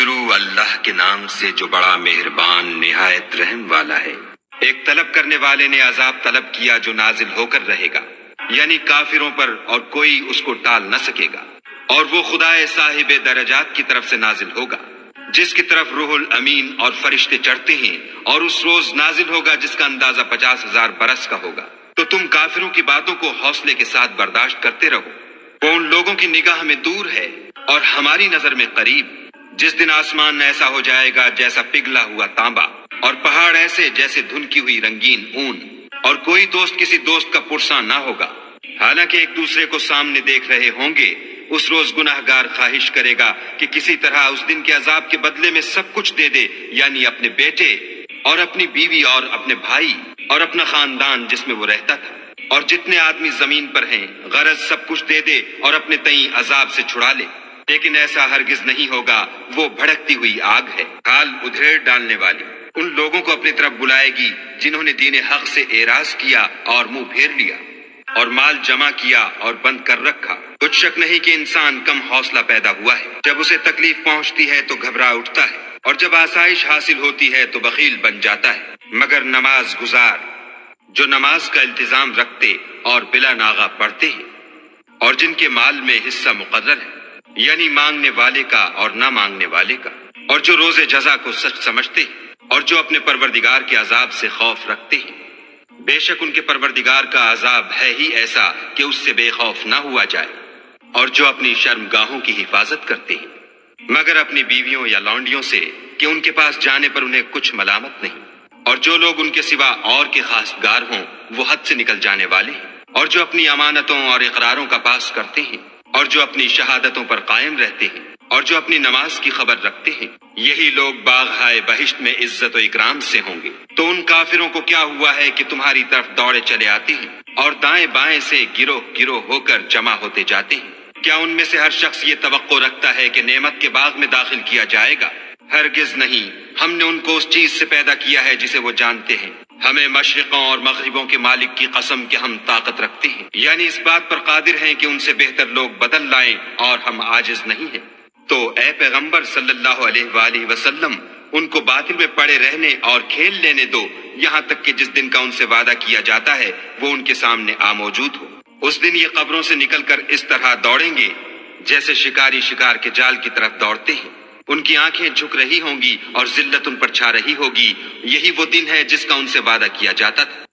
شروع اللہ کے نام سے جو بڑا مہربان نہایت رحم والا ہے۔ ایک طلب کرنے والے نے عذاب طلب کیا جو نازل ہو کر رہے گا، یعنی کافروں پر، اور کوئی اس کو ٹال نہ سکے گا، اور وہ خدائے صاحب درجات کی طرف سے نازل ہوگا، جس کی طرف روح الامین اور فرشتے چڑھتے ہیں، اور اس روز نازل ہوگا جس کا اندازہ 50,000 برس کا ہوگا۔ تو تم کافروں کی باتوں کو حوصلے کے ساتھ برداشت کرتے رہو، وہ ان لوگوں کی نگاہ میں دور ہے اور ہماری نظر میں قریب۔ جس دن آسمان ایسا ہو جائے گا جیسا پگھلا ہوا تانبا، اور پہاڑ ایسے جیسے دھنکی ہوئی رنگین اون، اور کوئی دوست کسی دوست کا پرساں نہ ہوگا، حالانکہ ایک دوسرے کو سامنے دیکھ رہے ہوں گے۔ اس روز گناہگار خواہش کرے گا کہ کسی طرح اس دن کے عذاب کے بدلے میں سب کچھ دے دے، یعنی اپنے بیٹے اور اپنی بیوی اور اپنے بھائی اور اپنا خاندان جس میں وہ رہتا تھا، اور جتنے آدمی زمین پر ہیں، غرض سب کچھ دے دے اور اپنے تئیں عذاب سے چھڑا لے۔ لیکن ایسا ہرگز نہیں ہوگا، وہ بھڑکتی ہوئی آگ ہے، کال ادھیڑ ڈالنے والی۔ ان لوگوں کو اپنی طرف بلائے گی جنہوں نے دین حق سے اعراض کیا اور منہ پھیر لیا، اور مال جمع کیا اور بند کر رکھا۔ کچھ شک نہیں کہ انسان کم حوصلہ پیدا ہوا ہے، جب اسے تکلیف پہنچتی ہے تو گھبرا اٹھتا ہے، اور جب آسائش حاصل ہوتی ہے تو بخیل بن جاتا ہے۔ مگر نماز گزار جو نماز کا التزام رکھتے اور بلا ناغہ پڑھتے ہیں، اور جن کے مال میں حصہ مقرر ہے، یعنی مانگنے والے کا اور نہ مانگنے والے کا، اور جو روز جزا کو سچ سمجھتے ہیں، اور جو اپنے پروردگار کے عذاب سے خوف رکھتے ہیں۔ بے شک ان کے پروردگار کا عذاب ہے ہی ایسا کہ اس سے بے خوف نہ ہوا جائے، اور جو اپنی شرمگاہوں کی حفاظت کرتے ہیں، مگر اپنی بیویوں یا لونڈیوں سے کہ ان کے پاس جانے پر انہیں کچھ ملامت نہیں، اور جو لوگ ان کے سوا اور کے خاصگار ہوں وہ حد سے نکل جانے والے ہیں، اور جو اپنی امانتوں اور اقراروں کا پاس کرتے ہیں، اور جو اپنی شہادتوں پر قائم رہتے ہیں، اور جو اپنی نماز کی خبر رکھتے ہیں، یہی لوگ باغ بہشت میں عزت و اکرام سے ہوں گے۔ تو ان کافروں کو کیا ہوا ہے کہ تمہاری طرف دوڑے چلے آتے ہیں، اور دائیں بائیں سے گروہ گروہ ہو کر جمع ہوتے جاتے ہیں؟ کیا ان میں سے ہر شخص یہ توقع رکھتا ہے کہ نعمت کے باغ میں داخل کیا جائے گا؟ ہرگز نہیں، ہم نے ان کو اس چیز سے پیدا کیا ہے جسے وہ جانتے ہیں۔ ہمیں مشرقوں اور مغربوں کے مالک کی قسم کہ ہم طاقت رکھتے ہیں، یعنی اس بات پر قادر ہیں کہ ان سے بہتر لوگ بدل لائیں، اور ہم عاجز نہیں ہیں۔ تو اے پیغمبر صلی اللہ علیہ وآلہ وسلم، ان کو باطل میں پڑے رہنے اور کھیل لینے دو، یہاں تک کہ جس دن کا ان سے وعدہ کیا جاتا ہے وہ ان کے سامنے موجود ہو۔ اس دن یہ قبروں سے نکل کر اس طرح دوڑیں گے جیسے شکاری شکار کے جال کی طرف دوڑتے ہیں۔ ان کی آنکھیں جھک رہی ہوں گی اور ذلت ان پر چھا رہی ہوگی۔ یہی وہ دن ہے جس کا ان سے وعدہ کیا جاتا تھا۔